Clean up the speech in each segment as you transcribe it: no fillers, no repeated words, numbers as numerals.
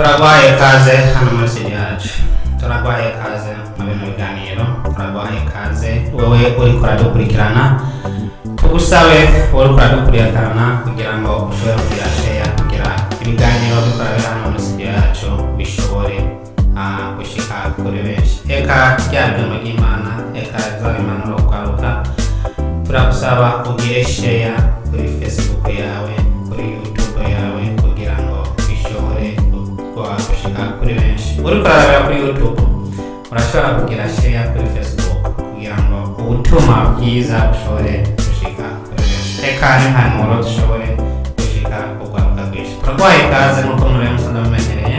Turagwaye kaze hano muri Siriyaje. Turagwaye kaze mu bino biganiro. Turagwaye kaze wowe uri kuradukurikirana. Tugusabe uri kuradukurikirana kugira ngo ushobore kugira share kugira ibiganiro bikorera hano muri Siriyaje bishobore gushika kuri benshi. Eka ryabyo mu Imana, eka zabimanura ukaruka. Turagusaba ugire share kuri Facebook yawe, kuri YouTube yawe kugira ngo bishobore gushika kuri benshi. Uri kurarabira kuri YouTube urashobora kugira share kuri Facebook kugira ngo ubutumwa bwiza bushobore gushika kuri benshi. Eka n'impanuro dushobore gushika kugwaruka rwinshi. Turagwaye ikaze nk'uko muri musanzwe mumenyereye.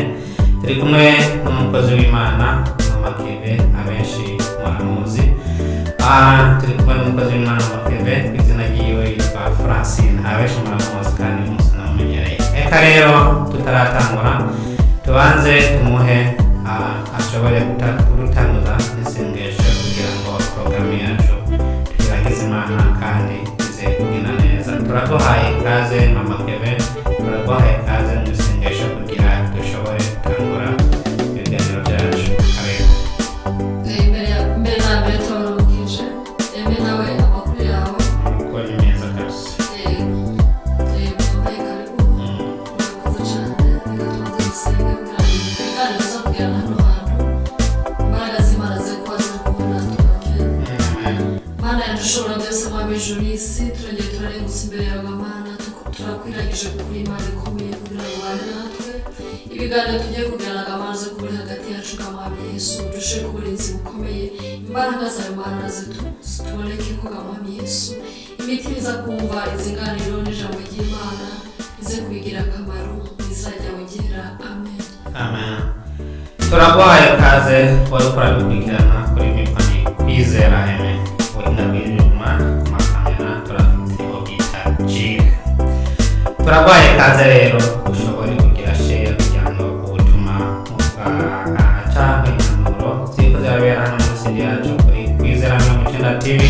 Turi kumwe n'umukozi w'Imana Mama Keve, abenshi muramuzi. Turi kumwe n'umukozi w'Imana Mama Keve kw'izina ryiwe yitwa Francine, abenshi muramuzi kandi musanzwe mumenyereye. Eka rero tutaratangura tubanze tumuhe ashobore gutanguza n'isengesho kugira ngo porogaramu yacu tugerageze Imana kandi ize kugenda neza. Turaguhaye ikaze Mama Keve, turaguhaye ikaze mu isengesho kugira dushobore gutangura ibiganiro byacu. Mbere na mbere turabukije nawe amakuru yawe Uko ni meza kabisa. Dushobora byose mwabijuru isi turongeye turarengutse imbere yawe Mana, turakwiragije kuri Imana ikomeye kugira ngo ubane natwe. Ibiganiro tugiye kuganira Mana zo kuri hagati yacu Mwami Yesu, dushe ku burinzi bukomeye, imbaraga zawe Mana zituboneke ko Mwami Yesu, imitima iza kumva izi nganiro n'ijambo ry'Imana ize kubigira akamaro izajya wongera. Amen. Amen. Turaguhaye kaze wari kuradukurikirana kuri Mikoni Kwizera Amen. Makamera turafite ubwita Jire. Turagwaye kaze rero ushobore kugira share kugira ngo ubutuma cyangwa impanuro ziko zabera hano muri Siriyaje kuri Kwizera Amen TV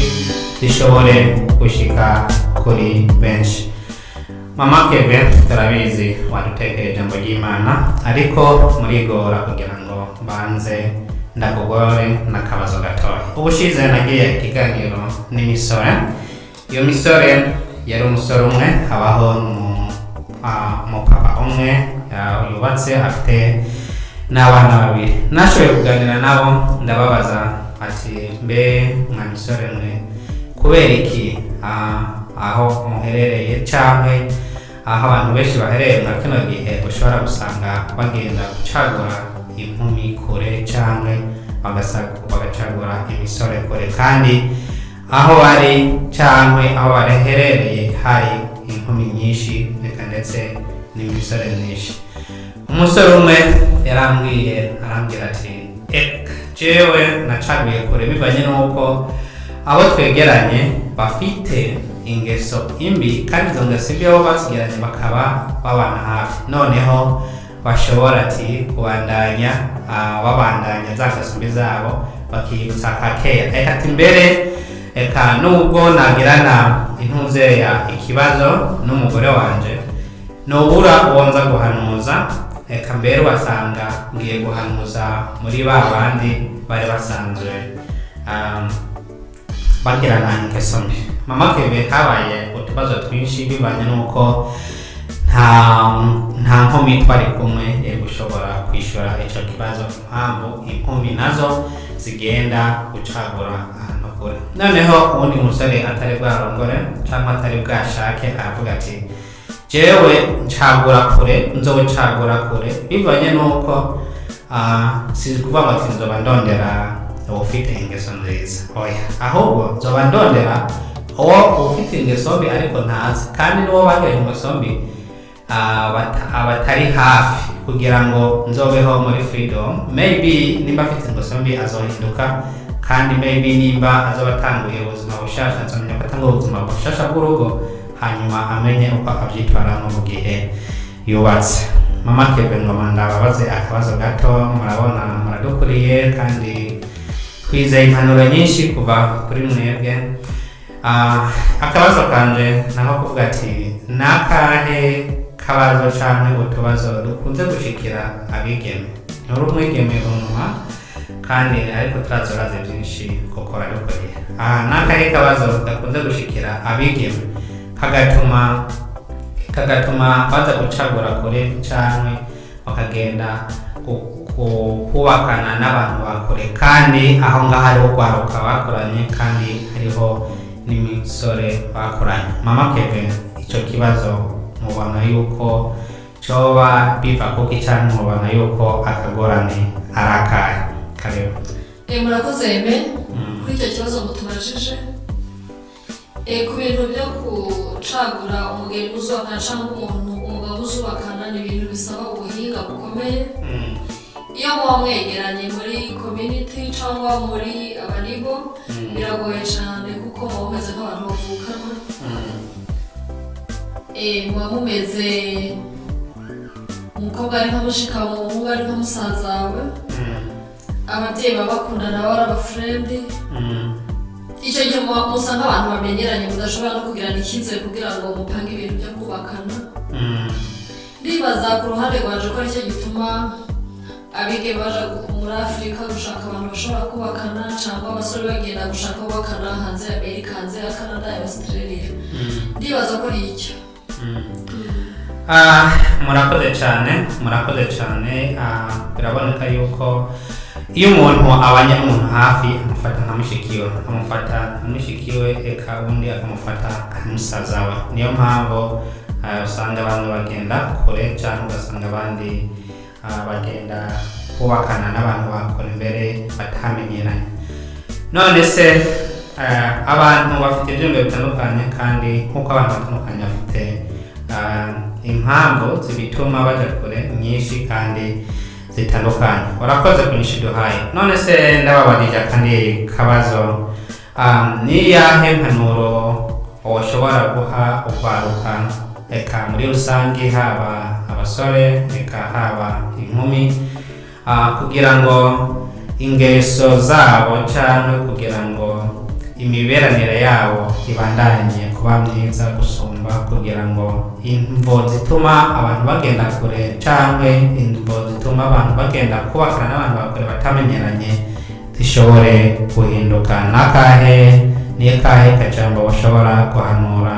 zishobore gushika kuri benshi. Mama Keve turabizi wadutekeye ijambo ry'Imana, ariko murigora kugira ngo banze ndakugore n'akabazo gatoya. Ubushize nagiye ikiganiro n'imisore. Iyo misore yari umusore umwe, habaho umupapa umwe yubatse afite n'abana babiri. Nashoboye kuganira nabo ndababaza ati mbe mwa misore mwe kubera iki aho muherereye cyangwa aho abantu benshi baherereye muri kino gihe ushobora gusanga bagenda gucagura inkumi kure cyangwa bagacagura imisore kure, kandi aho bari cyangwa aho baherereye hari inkumi nyinshi ndetse n'imisore myinshi. Umusore umwe arambwira ati jewe nacaguye kure bivanye n'uko abo twegeranye bafite ingeso imbi, kandi izo ngeso imbi abo basigaranye bakaba babana hafi, noneho bashobora ati kubandanya babandanya za ngeso mbi zabo bakiyibutsa kakeya. Ati mbere eka nubwo nagirana intuzeya ikibazo n'umugore wanje nubura uwo nza guhanuza, eka mbere wasanga ngiye guhanuza muri ba bandi bari basanzwe bagirana ingeso mbi. Mama Keve habaye utubazo twinshi bivanye n'uko nta nkumi twari kumwe yari gushobora kwishura icyo kibazo, impamvu inkumi nazo zigenda gucagura ahantu kure. Noneho uwundi musore atari bwarongore cyangwa atari bwashake aravuga ati jewe ncagura kure, nzocagura kure bivanye n'uko si kuvuga ngo ati nzoba ndondera ufite ingeso nziza, oya, ahubwo nzoba ndondera uwo ufite ingeso mbi ariko ntazi, kandi n'uwo bagira ingeso mbi abatari hafi kugira ngo nzobeho muri freedom. Maybe nimba afite ingeso mbi azohinduka, kandi maybe nimba azobatanguye ubuzima bushasha nzomenya ko atanga ubuzima bushasha bw'urugo, hanyuma amenye uko abyitwaramo mu gihe yubatse. Mama Keve ngoma ndababaze akabazo gato, murabona muradukuriye kandi twizeye impanuro nyinshi kuva kuri mwebwe. Akabazo kanje naho kuvuga ati nakahe kabazo cyane utubazo dukunze gushikira abigeme nturi umwigeme runwa kandi ariko turazoraze byinshi kuko arabikoreye n'akahe kabazo gakunze gushikira abigeme kagatuma baza gucagura kure cyane bakagenda kubakana n'abantu bakure kandi aho ngaho hariho kwaruka bakoranye kandi hariho n'imisore bakoranye. Mama Kevin, icyo kibazo mubona yuko cyoba biva kuki cyane mubona yuko akagorane arakaye kareba? Murakoze kuri icyo kibazo mutubajije. Ku bintu byo gucagura umugeni uzubakana cyangwa umugabo uzubakana ni ibintu bisaba ubuhinga bukomeye. Iyo muba mwegeranye muri community cyangwa muri abanibo biragoye cyane kuko muba mumeze nk'abantu bavukana. Muba mumeze umukobwa ari nka mushika wawe, umuhungu ari nka musaza wawe, ababyeyi baba bakundana baba ari abafrendi. Icyo gihe musa nk'abantu bamenyeranye mudashobora no kugirana icyizere kugira ngo mupange ibintu byo kubakana. Ndibaza ku ruhande rwanje ko aricyo gituma abige baje muri Afurika gushaka abantu bashobora kubakana cyangwa abasore bagenda gushaka kubakana hanze ya Amerika, hanze ya Canada, ya Australia. Ndibaza ko ari icyo. Murakoze cyane. Biraboneka yuko iyo umuntu abanye n'umuntu hafi amufata nka mushikiwe eka undi akamufata nka musaza we. Niyo mpamvu usanga abantu bagenda kure cyangwa ugasanga abandi bagenda kubakana n'abantu bakora imbere batamenyeranye. None se abantu bafite ibyumba bitandukanye kandi nk'uko abantu batandukanye bafite impamvu zibituma bajya kure nyinshi kandi zitandukanye. Urakoze kunyisha duhaye. None se ndababarira kandi kabazo ni yahe mpanuro washobora guha urwaruka eka muri rusange haba abasore eka haba inkumi kugira ngo ingeso zabo cyangwa kugira ngo imiberanire yabo ibandanye kuba myiza gusumba, kugira ngo imvo zituma abantu bagenda kure cyangwa imvo zituma abantu bagenda kubakana n'abantu bakure batamenyeranye zishobore guhinduka. Ni akahe kajambo bashobora guhanura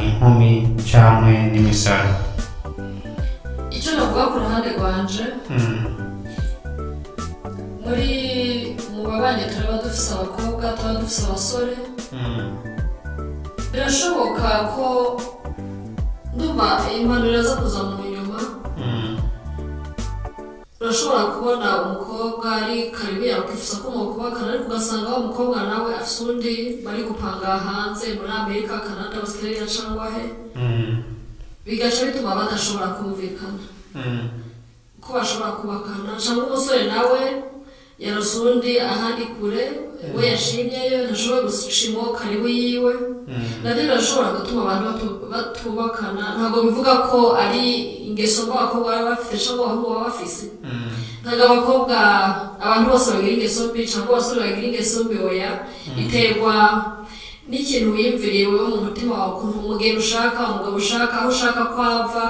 inkumi cyangwa n'imisore? Icyo navuga ku ruhande rwanje, mu babanye turaba dufise abakobwa, turaba dufise abasore. Birashoboka ko ndumva impanuro zo kuza mu nyuma. Urashobora kubona umukobwa ari karibu yawe ukifuza ko mukubakana, ariko ugasanga wa mukobwa nawe afise undi bari gupanga hanze muri Amerika, Canada, Australia cyangwa he. Bigaca bituma badashobora kumvikana ko bashobora kubakana, cyangwa umusore nawe yarose undi ahandi kure, we yashimyeyo ntashobora gushima karibu yiwe. Nabyo birashobora gutuma abantu batubakana. Ntabwo bivuga ko ari ingeso abakobwa baba bafite cyangwa abahungu baba bafise. Ntabwo abakobwa abantu bose bagira ingeso mbi cyangwa abasore bagira ingeso mbi. Oya, biterwa n'ikintu wiyumviriye wowe mu mutima wawe, ukuntu umugeni ushaka, umugabo ushaka, aho ushaka ko ava.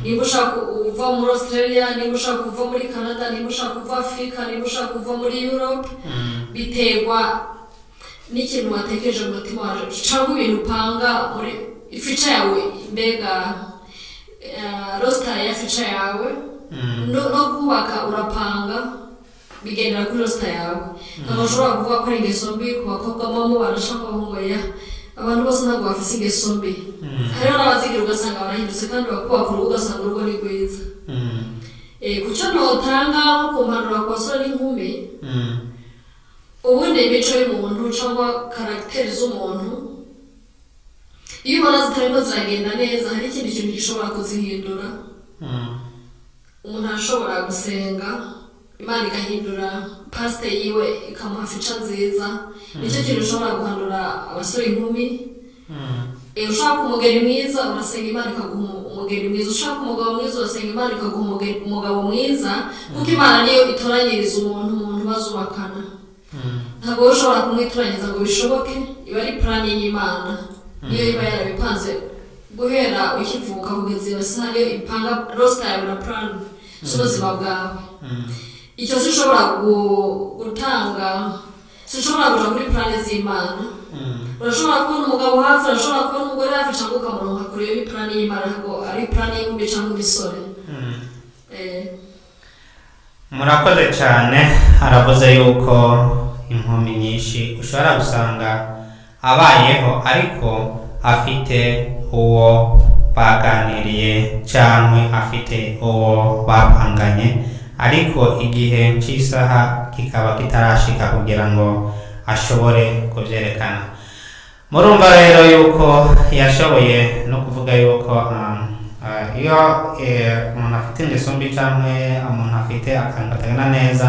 Niba ushaka uva muri Australia, niba ushaka uva muri Canada, niba ushaka uva Afrika, niba ushaka uva muri Europe. Biterwa n'ikintu watekereje mu mutima wawe cyangwa ibintu upanga muri future yawe, mbega roster ya future yawe. No kubaka urapanga bigendera kuri roster yawe. Ntabwo ushobora kuvuga ko ari ingeso mbi ku bakobwa muba barashaka abahungu. Abantu bose ntabwo bafise ingeso mbi. Hariho n'abazigira ugasanga barahindutse kandi bakubaka urugo ugasanga urugo ni rwiza. Ku cyo notanga ku mpanuro ku basore n'inkumi, ubundi imico y'umuntu cyangwa karagiteri z'umuntu, iyo ubona zitarimo ziragenda neza, hari ikindi kintu gishobora kuzihindura. Umuntu arashobora gusenga Imana igahindura pasite yiwe ikamuha fica nziza. Nicyo kintu ushobora guhanura abasore inkumi. Ushaka umugeni mwiza urasenga Imana ikaguha umugeni mwiza. Ushaka umugabo mwiza urasenga Imana ikaguha umugabo mwiza, kuko Imana niyo itoranyiriza umuntu bazubakana. Ntabwo ushobora kumwitoranyiriza ngo bishoboke. Iba ari plani y'Imana, niyo iba yarabipanze guhera ukivuka kugeza iyo saha niyo ipanga roster yawe na plan z'ubuzima bwawe. Icyo sinshobora gutanga, sinshobora kuja kuri plan z'Imana. Urashobora kubona umugabo hafi, urashobora kubona umugore hafi cyangwa ukamuronka kure iyo plan y'Imana ngo ari plan y'inkubi cyangwa imisore. Murakoze cyane. Aravuze yuko inkumi nyinshi ushobora gusanga abayeho ariko afite uwo baganiriye cyangwa afite uwo bapanganye, ariko igihe cy'isaha kikaba kitarashika kugira ngo ashobore kubyerekana. Murumva rero yuko yashoboye no kuvuga yuko iyo umuntu afite ingeso mbi cyangwa umuntu afite akantu katagana neza,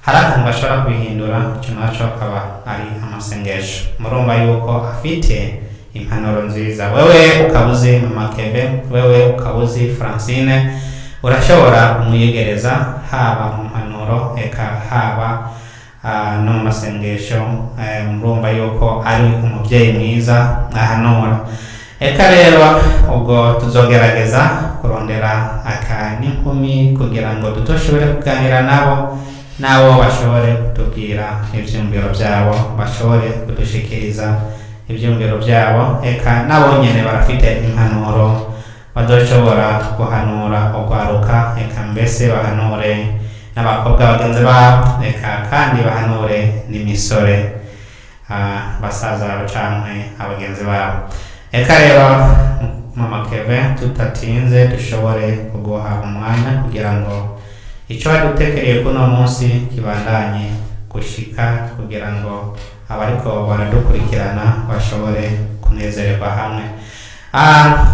hari akantu bashobora kubihindura, icyo nacyo akaba ari amasengesho. Murumva yuko afite impanuro nziza. Wewe ukabuzi Mama Keve, wewe ukabuzi Francine, urashobora kumuyegereza haba mu mpanuro eka haba no mu masengesho. Murumva yuko ari umubyeyi mwiza ahanura. Eka rero ubwo tuzogerageza kurondera aka n'inkumi kugira ngo dutoshobore kuganira nabo bashobore kutubwira ivyumviro byabo, bashobore kudushikiriza ivyumviro byabo. Eka nabo nyene barafite impanuro badoshobora guhanura urwaruka, eka mbese bahanure n'abakobwa bagenzi babo, eka kandi bahanure n'imisore basaza babo canke abagenzi babo. Eka rero Mama Keve, tutatinze dushobore kuguha umwanya kugira ngo icyo wadutekereye kuno munsi kibandanye gushika, kugira ngo abariko baradukurikirana bashobore kunezererwa hamwe.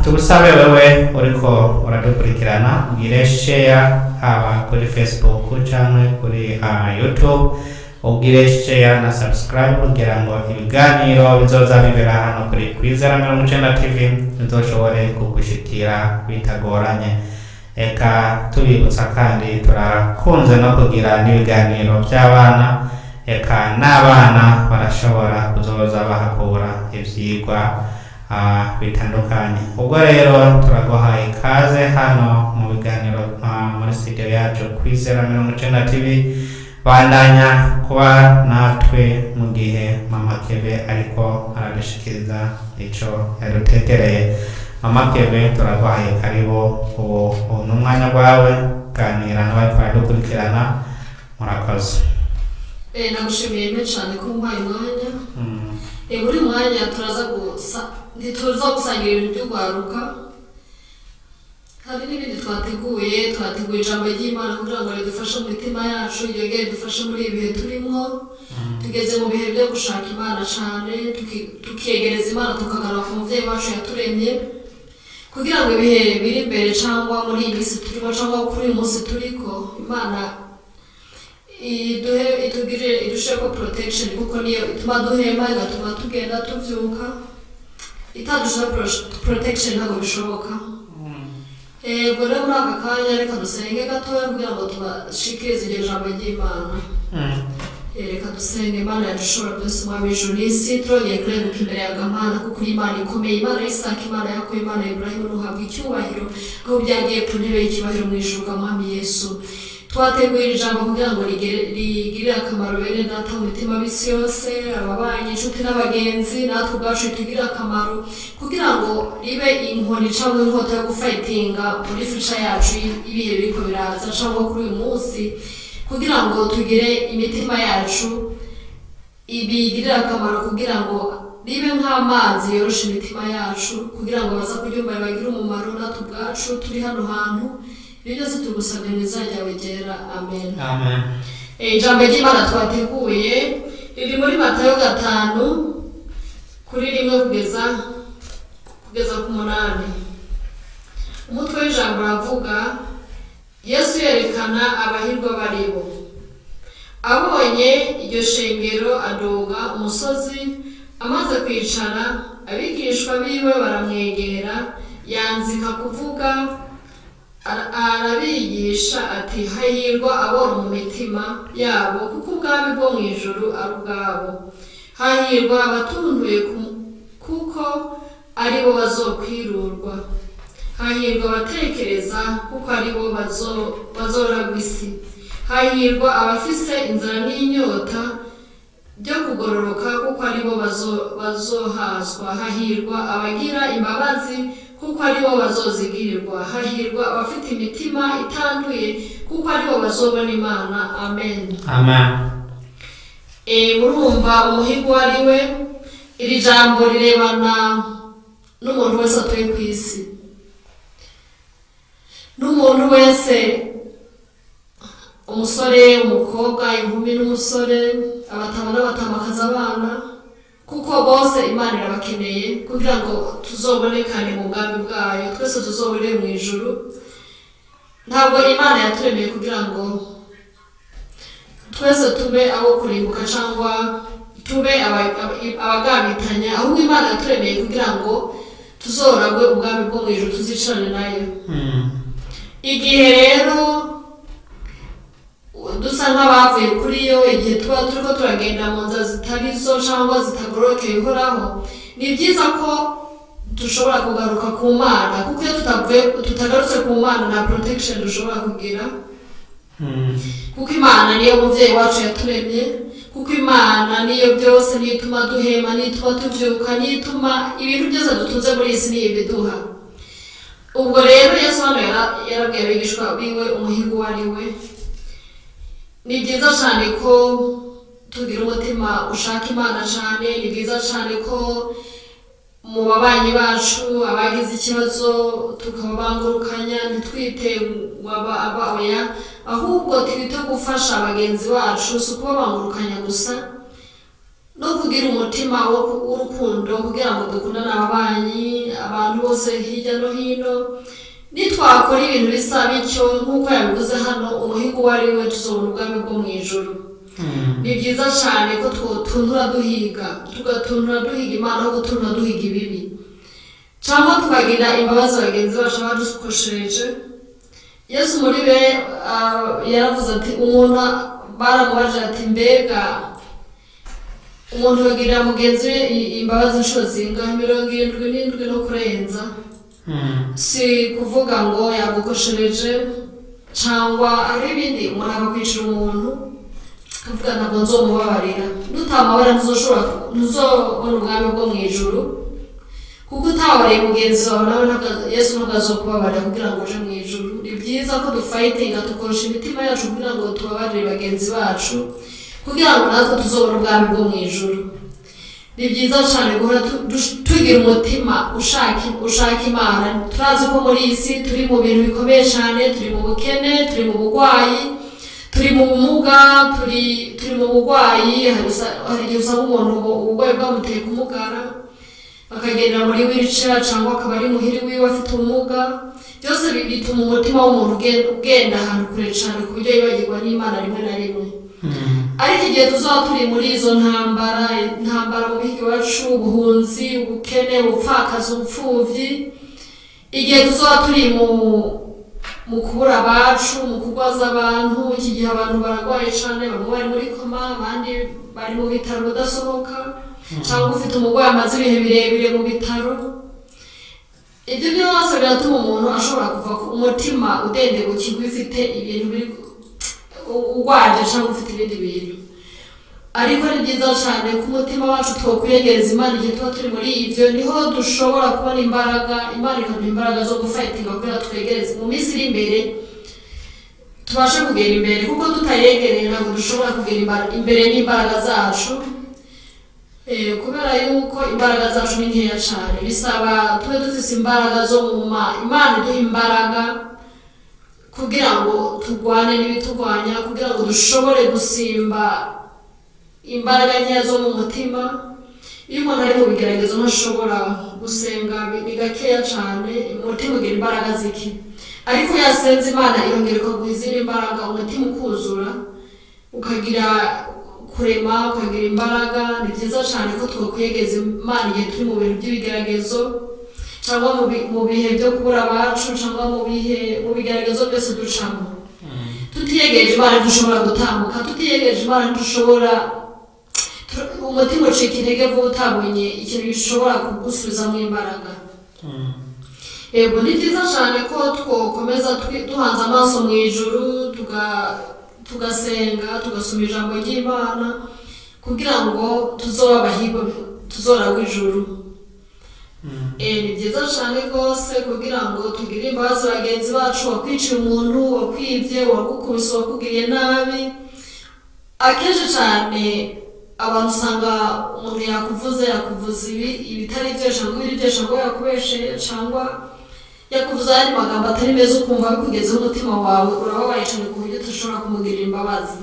Tugusabe wewe uriko uradukurikirana ugire share haba kuri Facebook cyangwa kuri YouTube, ugire share na subscribe kugira ngo ibiganiro bizoza bibera hano kuri Kwizera 90 TV bizoshobore kugushikira bitagoranye. Eka tubibutsa kandi turakunze no kugira n'ibiganiro by'abana, eka n'abana barashobora kuzoza bahakura ivyigwa bitandukanye. Ubwo rero turaguhaye ikaze hano mu biganiro muri studio yacu Kwizera 90 TV. Bandanya kuba natwe mu gihe Mama Keve ariko aradushikiriza ico yadutekereye. Mama Keve, turaguhaye karibu n'umwanya wawe ganira n'abari baradukurikirana. Murakoze. Nagushimiye cyane ko muhaye umwanya. Buri mwanya ntituza gusangira ibintu by'urwaruka. Hari n'ibindi twateguye ijambo ry'Imana kugira ngo ridufashe mu mitima yacu, ryongere ridufashe muri ibi bihe turimo. Tugeze mu bihe byo gushaka Imana cyane, tukiyegereza Imana, tukagana ku muvyeyi wacu yaturemye, kugira ngo ibihe biri imbere cyangwa muri iyi minsi turimo cyangwa kuri uyu munsi turiko, Imana idusheho protection, kuko niyo ituma duhema, igatuma tugenda tuvyuka. Itadusheho protection ntabwo bishoboka. Ubwo rero muri aka kanya reka dusenge gatoya kugira ngo tubashikirize iryo jambo ry'Imana. Reka dusenge. Imana yadushobora byose, Umwami w'ijuru n'isi, turongeye kurenguka imbere yawe Mana, kuko uri Imana ikomeye, Imana y'Isaka, Imana ya Yakobo, Imana ya Ibrahimu, nuhabwa icyubahiro aho byagiye ku ntebe y'icyubahiro mu ijuru bwa Mwami Yesu. Twateguye ijambo kugira ngo rigirire akamaro bene data mu mitima bisi yose, ababanyi, inshuti n'abagenzi, natwe ubwacu ritugirire akamaro, kugira ngo ribe inkoni cyangwa inkota yo gufightinga muri future yacu ibihe biriko biraza cyangwa kuri uyu munsi, kugira ngo tugire imitima yacu ibigirire akamaro, kugira ngo ribe nk'amazi yorosha imitima yacu, kugira ngo baza kuryumva bagire umumaro natwe ubwacu turi hano hantu. Ibyo byose tugusabye mu izina ryawe ryera. Amen. Amen. Ijambo ry'Imana twateguye riri muri Matayo 5 kuri 1 kugeza ku 8. Umutwe w'ijambo uravuga Yesu yerekana abahirwa baribo. Abonye iryo shengero adoga umusozi, amaze kwicara abigishwa biwe baramwegera, yanzika kuvuga, arabigisha ati hahirwa abona mu mitima yabo, kuko ubwami bwo mu ijuru ari ubwabo. Hahirwa abatunduye kuko aribo bazokwirurwa. Hahirwa abatekereza kuko aribo bazoragwa isi. Hahirwa abafise inzara n'inyota byo kugororoka kuko aribo bazohazwa. Hahirwa abagira imbabazi kuko aribo bazozigirirwa. Hahirwa abafite imitima itanduye kuko aribo bazobona Imana. Amen. Amen. Murumva umuhigo ari we. Iri jambo rirebana n'umuntu wese atuye ku isi, n'umuntu wese, umusore, umukobwa, inkumi n'umusore, abatama n'abatamakaza abana, kuko bose Imana irabakeneye kugira ngo tuzobonekane mu bwami bwayo, twese tuzobonere mu ijuru. Ntabwo Imana yaturemeye kugira ngo twese tube abo kurimbuka cyangwa tube abagabitanya, ahubwo Imana yaturemeye kugira ngo tuzoragwe ubwami bwo mu ijuru, tuzicarane nayo. Igihe rero dusa nk'abavuye kuri yo, igihe tuba turiko turagenda mu nzira zitari zo cyangwa zitagororokeye Uhoraho, ni byiza ko dushobora kugaruka ku Mana, kuko iyo tutagarutse ku Mana nta protection dushobora kugira. Kuko Imana niyo muvyeyi wacu yaturemye, kuko Imana niyo byose, niyo ituma duhema, niyo ituma tuvyuka, niyo ituma ibintu byose dutunze muri isi niyo ibiduha. Ubwo rero Yesu hano yarabwiye abigishwa biwe umuhigo ari we. Ni byiza cyane ko tugira umutima ushaka Imana cyane. Ni byiza cyane ko mu babanyi bacu abagize ikibazo tukababangurukanya, ntitwite oya, ahubwo twite gufasha bagenzi bacu, si ukubabangurukanya gusa, no kugira umutima w'urukundo kugira ngo dukundane ababanyi, abantu bose hirya no hino. Nitwakora ibintu bisa bityo nk'uko yabivuze hano, umuhigo ari we, tuzobona ubwami bwo mu ijuru. Ni byiza cyane ko tugatuntura duhiga Imana aho gutuntura duhiga ibibi, cyangwa tukagira imbabazi bagenzi bacu badukoshereje. Yesu muri be yaravuze ati, umuntu baramubajije ati, mbega umuntu yagirira mugenzi we imbabazi inshuro zingahe? 77 no kurenza. Si kuvuga ngo yagukoshereje cyangwa ari ibindi, umuntu akakwicira umuntu akavuga ntabwo nzomubabarira. Nutamubabarira ntuzobona ubwami bwo mu ijuru, kuko utababariye mugenzi wawe nawe Yesu ntabwo azokubabarira kugira ngo uje mu ijuru. Ni byiza ko dufayitinga tukoresha imitima yacu kugira ngo tubabarire bagenzi bacu, kugira ngo natwe tuzobona ubwami bwo mu ijuru. Ni byiza cyane guhora tugira umutima ushaka Imana. Turazi ko muri iyi si turi mu bintu bikomeye cyane, turi mu bukene, turi mu bugwayi, turi mu bumuga, turi mu bugwayi. Hari igihe usanga umuntu ubugwayi bwamuteye kumugara, bakagendera muri wheelchair cyangwa akaba ari muhiri wiwe afite ubumuga. Byose bituma umutima w'umuntu ugenda ahantu kure cyane ku buryo yibagirwa n'Imana rimwe na rimwe. Ariko igihe tuzaba turi muri izo ntambara mu bihugu iwacu, ubuhunzi, ubukene, ubupfakazi, ubupfuvyi, igihe tuzaba turi mu kubura abacu, mu kugwaza abantu. Iki gihe abantu baragwaye cyane, bamwe bari muri koma, abandi bari mu bitaro budasohoka, cyangwa ufite umurwayi amaze ibihe birebire mu bitaro. Ibyo byose biratuma umuntu ashobora kuva ku umutima udendegukirwa, ufite ibintu biri ugwaje cyangwa ufite ibindi bintu. Ariko ni byiza cyane ko umutima wacu twokwiyegereza Imana igihe tuba turi muri ibyo, niho dushobora kubona imbaraga. Imana ikaduha imbaraga zo gufayitinga kugira twegereze mu minsi iri imbere, tubashe kugera imbere, kuko tutayegereye ntabwo dushobora kugera imbere n'imbaraga zacu, kubera yuko imbaraga zacu ni nkeya cyane. Bisaba tube dufite imbaraga zo mu Imana iduha imbaraga kugira ngo turwane n'ibitugwanya, kugira ngo dushobore gusimba imbaraga nkeya zo mu mutima. Iyo umuntu ari mu bigeragezo ntashobora gusenga, ni gakeya cyane, umutima ugira imbaraga zike. Ariko yasenze Imana irongera ikaguha izindi mbaraga, umutima ukuzura, ukagira kurema, ukagira imbaraga. Ni byiza cyane ko twakwiyegeza Imana igihe turi mu bintu by'ibigeragezo, cyangwa mu bihe byo kubura abacu, cyangwa mu bigeragezo byose ducamo. Tutiyegeje Imana ntidushobora gutambuka, tutiyegeje Imana umutima ucika intege vuba utabonye ikintu gishobora kugusubizamo imbaraga. Yego ni byiza cyane ko twokomeza duhanze amaso mu ijuru tugasenga tugasoma ijambo ry'Imana kugira ngo tuzoba abahigwa tuzoragwa ijuru. Ni byiza cyane rwose kugira ngo tugire imbabazi bagenzi bacu, wakwiciye umuntu, wakwibye, wagukubise, wakugiriye nabi. Akenshi cyane abantu usanga umuntu yakuvuze ibitari byo cyangwa ibiri byo cyangwa yakubesheye cyangwa yakuvuze ayandi magambo atari meza ukumva bikugezeho umutima wawe urababaye cyane ku buryo utashobora kumugirira imbabazi.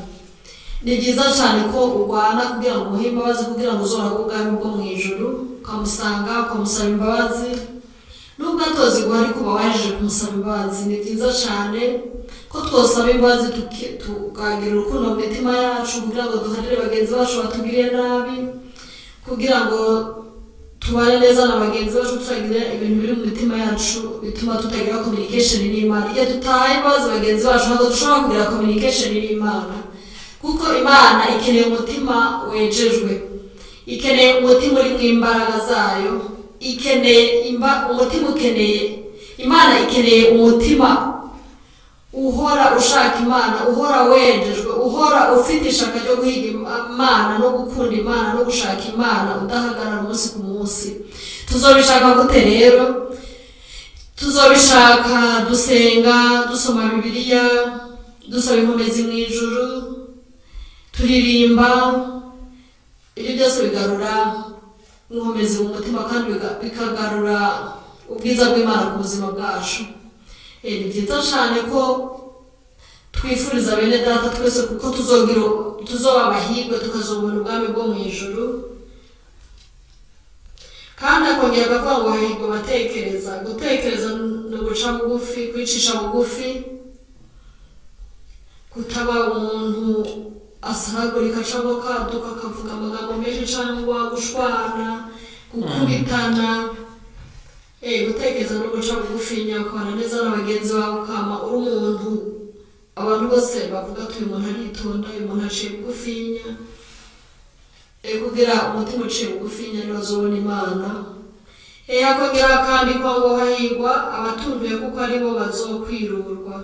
Ni byiza cyane ko urwana kugira ngo umuhe imbabazi kugira ngo uzoragwe ubwami bwo mu ijuru, ukamusanga ukamusaba imbabazi nubwo atozi guhari kuba waje kumusaba imbabazi. Ni byiza cyane ko twosaba imbabazi tukagira urukundo mu mitima yacu kugira ngo duharire bagenzi bacu batugiriye nabi, kugira ngo tubane neza na bagenzi bacu, tutagira ibintu biri mu mitima yacu bituma tutagira communication n'Imana. Igihe tutahaye imbabazi bagenzi bacu ntabwo dushobora kugira communication n'Imana, kuko Imana ikeneye umutima wejejwe, ikeneye umutima uri mu imbaraga zayo, Imana ikeneye umutima uhora ushaka Imana, uhora wejejwe, uhora ufite ishaka ryo guhiga Imana no gukunda Imana no gushaka Imana, udahagarara umunsi ku munsi. Tuzobishaka gute rero? Tuzobishaka dusenga, dusoma Bibiliya, dusaba inkomezi mu ijuru, turirimba. Ibyo byose bigarura inkomezi mu mutima kandi bikagarura ubwiza bw'Imana ku buzima bwacu. Ni byiza cyane ko twifuriza bene data twese kuko tuzoba abahigwe tukazobona ubwami bwo mu ijuru. Kandi akongera akavuga ngo hahirwa abatekereza. Gutekereza ni uguca bugufi, kwicisha bugufi, kutaba umuntu asahagurika cyangwa kaduka akavuga amagambo menshi cyangwa gushwana, gukubitana. Gutekereza no guca bugufi, ukabana neza na bagenzi bawe, ukama uri umuntu abantu bose bavuga ati uyu muntu aritonda, uyu muntu aciye bugufinya. Kugira umutima uciye bugufinya niwo uzobona Imana. Akongera kandi ko ngo hahirwa abatunduye kuko aribo bazokwirurwa.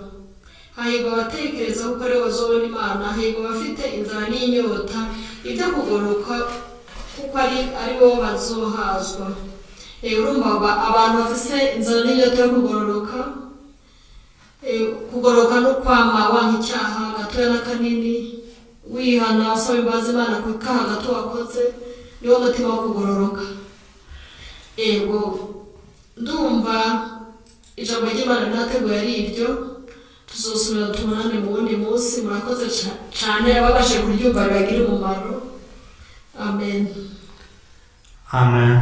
Hahirwa abatekereza kuko aribo bazobona Imana. Hahirwa abafite inzara n'inyota ibyo kugoroka kuko aribo bazohazwa. Urumva abantu bafise inzara n'inyota yo kugoroka no kwama wanka icyaha gatoya na kanini, wihana usaba imbabazi Imana ku kaha gato wakoze, niwo mutima wo kugororoka. Ndumva ijambo ry'Imana rinateguye ari iryo. Tuzosubira tubonane mu wundi munsi. Murakoze cyane ababashe kuryumva bibagire umumaro. Amen. Amen.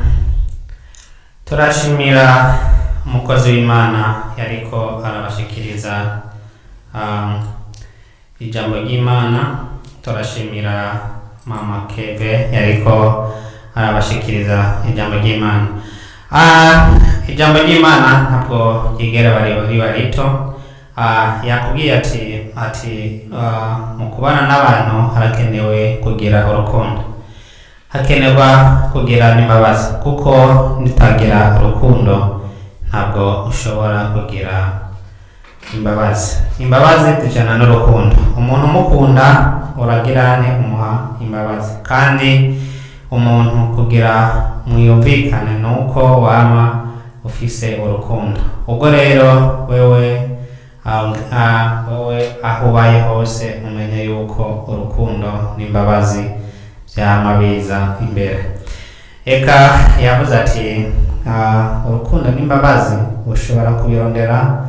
Turashimira umukozi w'Imana yariko arabashikiriza ijambo ry'Imana. Turashimira Mama Keve yariko arabashikiriza ijambo ry'Imana. Ijambo ry'Imana ntabwo ryigera riba rito. Yakubwiye ati mu kubana n'abantu harakenewe kugira urukundo, hakenerwa kugira n'imbabazi, kuko nitagira urukundo ntabwo ushobora kugira imbabazi. Imbabazi zijana n'urukundo. Umuntu umukunda uragirane umuha imbabazi, kandi umuntu kugira mwiyumvikane nuko wama ufise urukundo. Ubwo rero wewe aho ubaye hose umenye yuko urukundo n'imbabazi byama biza imbere. Eka yavuze ati urukundo n'imbabazi ushobora kubirondera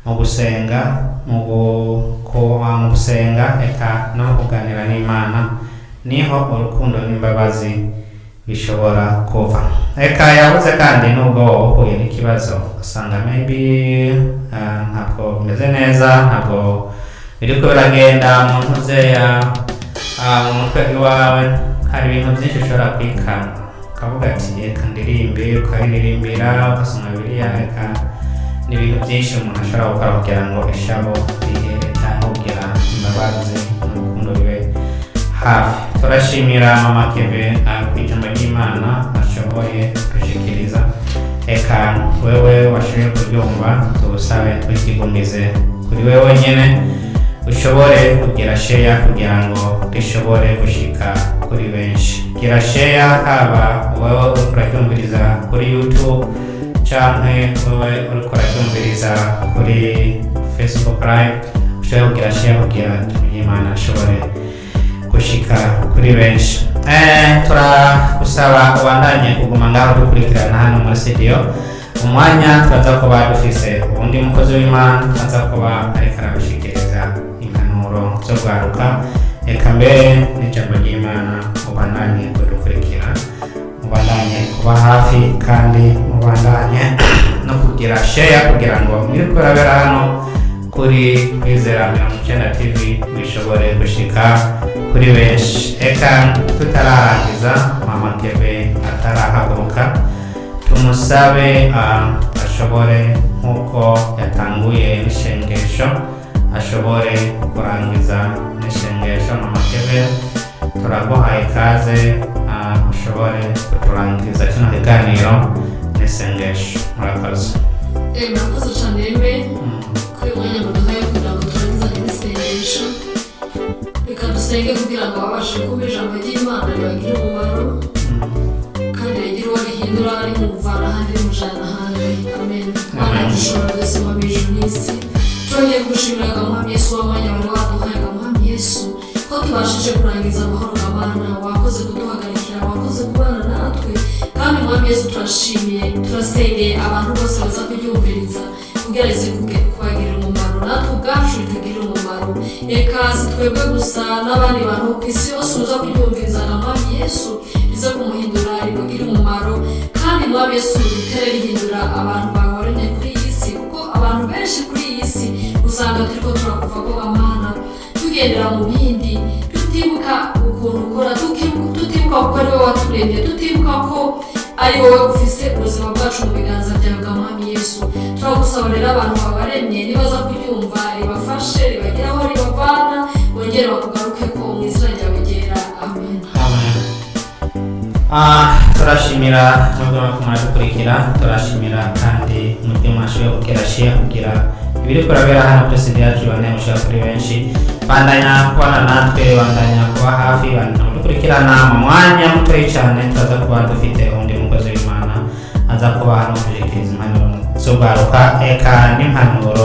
mu gusenga, mu gusenga eka no kuganira n'Imana, niho urukundo n'imbabazi bishobora kuva. Eka yavuze kandi nubwo uhuye n'ikibazo usanga maybe ntabwo bimeze neza, ntabwo biriko biragenda mu ntuze mu mutwe iwawe, hari ibintu byinshi ushobora kwikanga ukavuga ati reka ndirimbe, ukaririmbira, ugasoma Bibiliya. Eka ni ibintu byinshi umuntu ashobora gukora kugira ngo ishabo rihere cyangwa kugira imbabazi n'urukundo bibe hafi. turashimira mama Keve ku ijambo ry'Imana ashoboye gushikiriza. Eka wewe washoboye kuryumva, tugusabe twikigumize kuri wewe nyene ushobore kugira share kugira ngo rishobore gushika kuri benshi. Gira share haba wewe uracyumviriza kuri YouTube canke wewe uracyumviriza kuri Facebook Live, ushobora kugira share kugira Imana ashobore gushika kuri benshi. Turagusaba ubandanye kuguma ngaho dukurikirana hano muri studio. Umwanya turaza kuba dufise ubundi mukozi w'Imana turaza kuba ariko arabashikiriza impanuro zo gwaruka. Eka mbere n'ijambo ry'Imana ubandanye kudukurikira, mubandanye kuba hafi kandi mubandanye no kugira share kugira ngo muri kurabera hano kuri Kwizera 90 TV bishobore gushika kuri benshi. Eka tutararangiza mama Keve atarahaguruka, tumusabe ashobore nkuko yatanguye n'ishengesho ashobore kurangiza n'ishengesho. Mama Keve turaguhaye ikaze ushobore kuturangiza kino kiganiro n'isengesho. Murakoze. Murakoze cyane mbe kuri mwanya muduhaye kugira ngo turangize n'isengesho. Reka dusenge kugira ngo ababashe kumva ijambo ry'Imana ribagire umumaro kandi rigire uwo rihindura ari mu muvana ahandi rimujana ahandi. Amen. Mana dushobora twese mu ijuru n'isi, twongeye kugushimira Mwami Yesu w'amanya wari waduhaye Mwami Yesu ko tubashije kurangiza amahoro Mana. Wakoze kuduhagarikira, wakoze kubana natwe kandi Mwami Yesu turashimiye. Turasengeye abantu bose baza kuryumviriza kugira rize kubagirira umumaro, natwe ubwacu ritugirire umumaro. Reka si twebwe gusa n'abandi bantu ku isi yose uza kuryumviriza Mwami Yesu rize kumuhindura rimugire umumaro kandi Mwami Yesu ritere rihindura abantu bahoranye kuri iyi si, kuko abantu benshi kuri iyi si usanga turiko turakuva ko Mana tugendera mu bindi, tutibuka ukuntu ukora, tutibuka ko ari wowe waturemye, tutibuka ko ari wowe ufise ubuzima bwacu mu biganza byawe Mwami Yesu. Turagusaba rero abantu babaremye nibaza kuryumva ribafashe, ribagire aho ribavana, bongere bakugaruke ko mu izina ryawe ryera. Amen. Turashimira nubwo mwakumara dukurikira, turashimira kandi mubyo mwashoboye gukera share kugira ibiri kurabera hano kuri studio yacu bane mushaka kuri benshi. Bandanya kubana natwe, bandanya kuba hafi, bandanya dukurikirana mu mwanya mutoyi cyane. Turaza kuba dufite undi mukozi w'Imana aza kuba hano kushikiriza impanuro zo gwaruka eka n'impanuro